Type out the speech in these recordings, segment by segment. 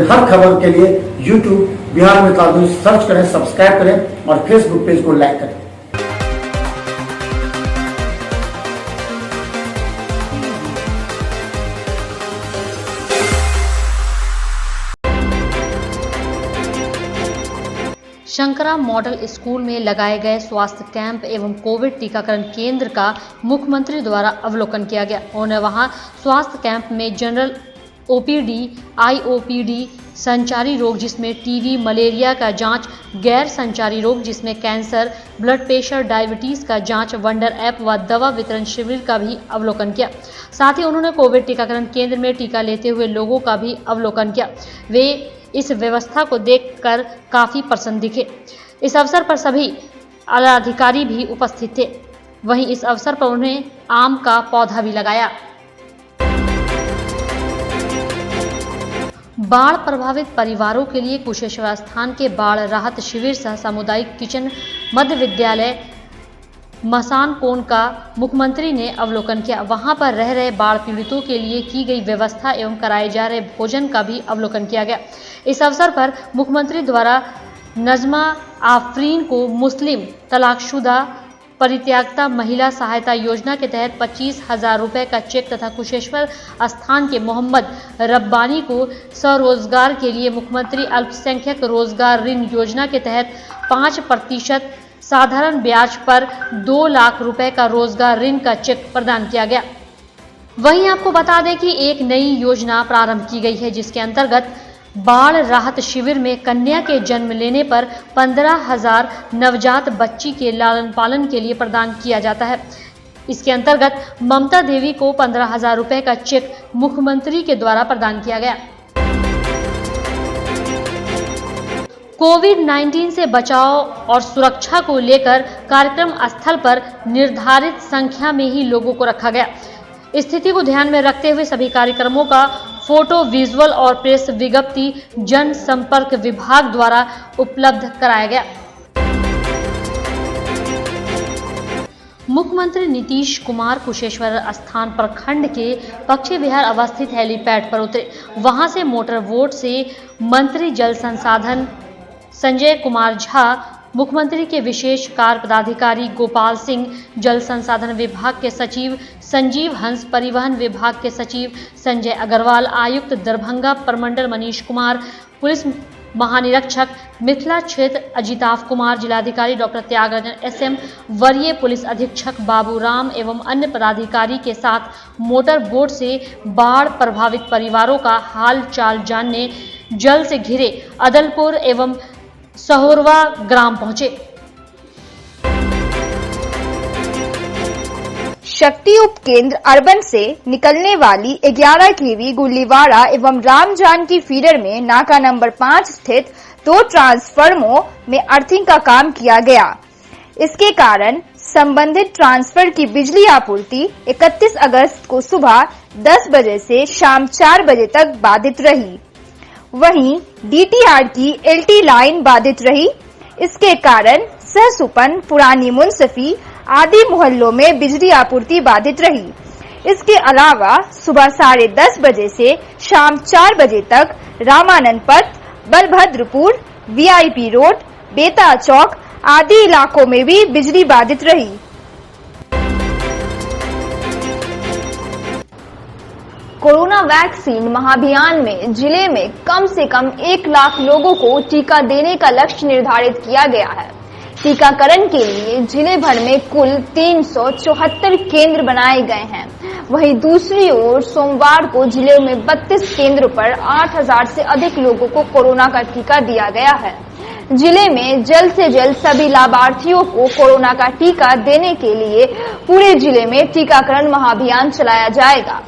फिर हर खबर के लिए YouTube बिहार में काल न्यूज सर्च करें, सब्सक्राइब करें और फेसबुक पेज को लाइक करें। शंकरा मॉडल स्कूल में लगाए गए स्वास्थ्य कैंप एवं कोविड टीकाकरण केंद्र का मुख्यमंत्री द्वारा अवलोकन किया गया। उन्होंने वहां स्वास्थ्य कैंप में जनरल ओपीडी, आईओपीडी, संचारी रोग जिसमें टीबी, मलेरिया का जांच, गैर संचारी रोग जिसमें कैंसर, ब्लड प्रेशर, डायबिटीज का जांच, वंडर ऐप व दवा वितरण शिविर का भी अवलोकन किया। साथ ही उन्होंने कोविड टीकाकरण केंद्र में टीका लेते हुए लोगों का भी अवलोकन किया। वे इस व्यवस्था को देखकर काफी प्रसन्न दिखे। इस अवसर पर सभी आलाधिकारी भी उपस्थित थे। वहीं इस अवसर पर उन्हें आम का पौधा भी लगाया। बाढ़ प्रभावित परिवारों के लिए कुशेश्वर स्थान के बाढ़ राहत शिविर सह सामुदायिक किचन मध्य विद्यालय मसान कोण का मुख्यमंत्री ने अवलोकन किया। वहां पर रह रहे बाढ़ पीड़ितों के लिए की गई व्यवस्था एवं कराए जा रहे भोजन का भी अवलोकन किया गया। इस अवसर पर मुख्यमंत्री द्वारा नजमा आफरीन को मुस्लिम तलाकशुदा परित्यागता महिला सहायता योजना के तहत 25,000 रुपए का चेक तथा कुशेश्वर स्थान के मोहम्मद रब्बानी को स्वरोजगार के लिए मुख्यमंत्री अल्पसंख्यक रोजगार ऋण योजना के तहत 5% साधारण ब्याज पर 2 लाख रुपए का रोजगार ऋण का चेक प्रदान किया गया। वहीं आपको बता दें कि एक नई योजना प्रारंभ की गई है जिसके अंतर्गत बाढ़ राहत शिविर में कन्या के जन्म लेने पर 15,000 नवजात बच्ची के लालन पालन के लिए प्रदान किया जाता है। इसके अंतर्गत ममता देवी को 15,000 रुपए का चेक मुख्यमंत्री के द्वारा प्रदान किया गया। कोविड-19 से बचाव और सुरक्षा को लेकर कार्यक्रम स्थल पर निर्धारित संख्या में ही लोगों को रखा गया। स्थिति को ध्यान में रखते हुए सभी कार्यक्रमों का फोटो, विजुअल और प्रेस विज्ञप्ति जनसंपर्क विभाग द्वारा उपलब्ध कराया गया। मुख्यमंत्री नीतीश कुमार कुशेश्वर स्थान प्रखंड के पक्षी विहार अवस्थित हेलीपैड पर उतरे। वहां से मोटर बोट से मंत्री जल संसाधन संजय कुमार झा, मुख्यमंत्री के विशेष कार्य पदाधिकारी गोपाल सिंह, जल संसाधन विभाग के सचिव संजीव हंस, परिवहन विभाग के सचिव संजय अग्रवाल, आयुक्त दरभंगा प्रमंडल मनीष कुमार, पुलिस महानिरीक्षक मिथिला क्षेत्र अजिताभ कुमार, जिलाधिकारी डॉक्टर त्यागराजन SM, वरीय पुलिस अधीक्षक बाबू राम एवं अन्य पदाधिकारी के साथ मोटर बोट से बाढ़ प्रभावित परिवारों का हाल चाल जानने जल से घिरे अदलपुर एवं सहोरवा ग्राम पहुंचे। शक्ति उपकेंद्र अर्बन से निकलने वाली 11 kV गुलीवाड़ा एवं राम जानकी फीडर में नाका नंबर 5 स्थित 2 ट्रांसफार्मरों में अर्थिंग का काम किया गया। इसके कारण संबंधित ट्रांसफर की बिजली आपूर्ति 31 अगस्त को सुबह 10 बजे से शाम 4 बजे तक बाधित रही। वहीं DTR की LT लाइन बाधित रही। इसके कारण सहसुपन, पुरानी मुंसफी आदि मोहल्लों में बिजली आपूर्ति बाधित रही। इसके अलावा सुबह 10:30 बजे से शाम 4 बजे तक रामानंद पथ, बलभद्रपुर, VIP रोड, बेता चौक आदि इलाकों में भी बिजली बाधित रही। कोरोना वैक्सीन महाअभियान में जिले में कम से कम 1 लाख लोगों को टीका देने का लक्ष्य निर्धारित किया गया है। टीकाकरण के लिए जिले भर में कुल 374 केंद्र बनाए गए हैं। वहीं दूसरी ओर सोमवार को जिले में 32 केंद्रों पर 8,000 से अधिक लोगों को कोरोना का टीका दिया गया है। जिले में जल्द से जल्द सभी लाभार्थियों को कोरोना का टीका देने के लिए पूरे जिले में टीकाकरण महाअभियान चलाया जाएगा।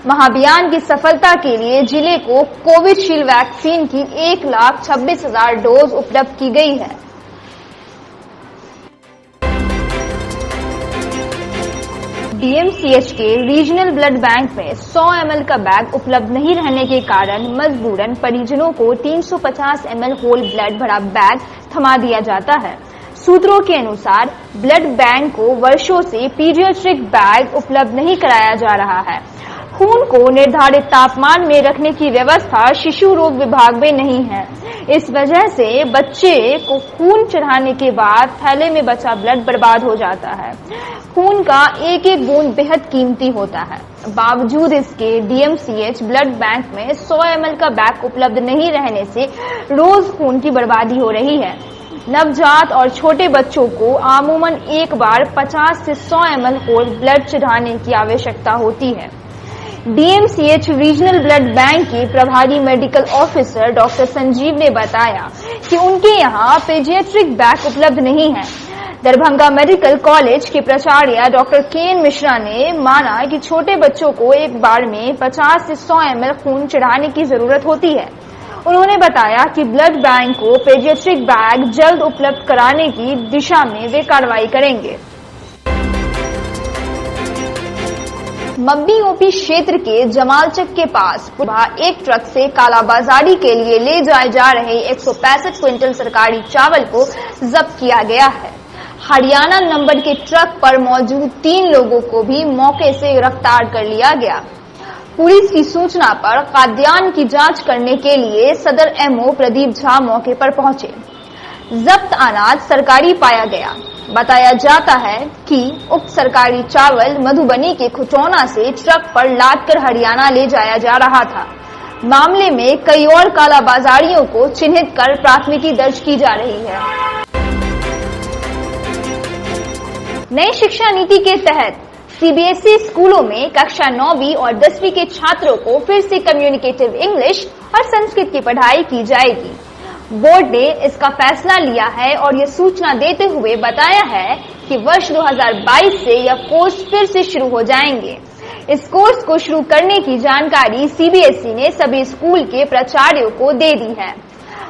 महाअभियान की सफलता के लिए जिले को कोविशील्ड वैक्सीन की 1,26,000 डोज उपलब्ध की गई है। DMCH के रीजनल ब्लड बैंक में 100 ml का बैग उपलब्ध नहीं रहने के कारण मजबूरन परिजनों को 350 ml होल ब्लड भरा बैग थमा दिया जाता है। सूत्रों के अनुसार ब्लड बैंक को वर्षों से पीडियाट्रिक बैग उपलब्ध नहीं कराया जा रहा है। खून को निर्धारित तापमान में रखने की व्यवस्था शिशु रोग विभाग में नहीं है। इस वजह से बच्चे को खून चढ़ाने के बाद थैले में बचा ब्लड बर्बाद हो जाता है। खून का एक एक बूंद बेहद कीमती होता है। बावजूद इसके डीएमसीएच ब्लड बैंक में 100 ml का बैग उपलब्ध नहीं रहने से रोज खून की बर्बादी हो रही है। नवजात और छोटे बच्चों को आमूमन एक बार 50 से 100 ml होल ब्लड चढ़ाने की आवश्यकता होती है। डीएमसीएच रीजनल ब्लड बैंक के प्रभारी मेडिकल ऑफिसर डॉक्टर संजीव ने बताया कि उनके यहाँ पीडियाट्रिक बैग उपलब्ध नहीं है। दरभंगा मेडिकल कॉलेज के प्राचार्य डॉक्टर केएन मिश्रा ने माना कि छोटे बच्चों को एक बार में 50 से 100 ml खून चढ़ाने की जरूरत होती है। उन्होंने बताया कि ब्लड बैंक को पीडियाट्रिक बैग जल्द उपलब्ध कराने की दिशा में वे कार्रवाई करेंगे। मब्बी ओपी क्षेत्र के जमालचक के पास एक ट्रक से कालाबाजारी के लिए ले जाए जा रहे 165 क्विंटल सरकारी चावल को जब्त किया गया है। हरियाणा नंबर के ट्रक पर मौजूद 3 लोगों को भी मौके से गिरफ्तार कर लिया गया। पुलिस की सूचना पर खाद्यान्न की जांच करने के लिए सदर एमओ प्रदीप झा मौके पर पहुंचे। जब्त अनाज सरकारी पाया गया। बताया जाता है कि उक्त सरकारी चावल मधुबनी के खुटौना से ट्रक पर लादकर हरियाणा ले जाया जा रहा था। मामले में कई और कालाबाजारियों को चिन्हित कर प्राथमिकी दर्ज की जा रही है। नई शिक्षा नीति के तहत सीबीएसई स्कूलों में कक्षा 9वीं और 10वीं के छात्रों को फिर से कम्युनिकेटिव इंग्लिश और संस्कृत की पढ़ाई की जाएगी। बोर्ड ने इसका फैसला लिया है और यह सूचना देते हुए बताया है कि वर्ष 2022 से यह कोर्स फिर से शुरू हो जाएंगे। इस कोर्स को शुरू करने की जानकारी सीबीएसई ने सभी स्कूल के प्राचार्यों को दे दी है।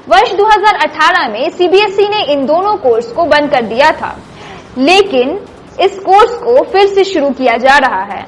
वर्ष 2018 में सीबीएसई ने इन दोनों कोर्स को बंद कर दिया था, लेकिन इस कोर्स को फिर से शुरू किया जा रहा है।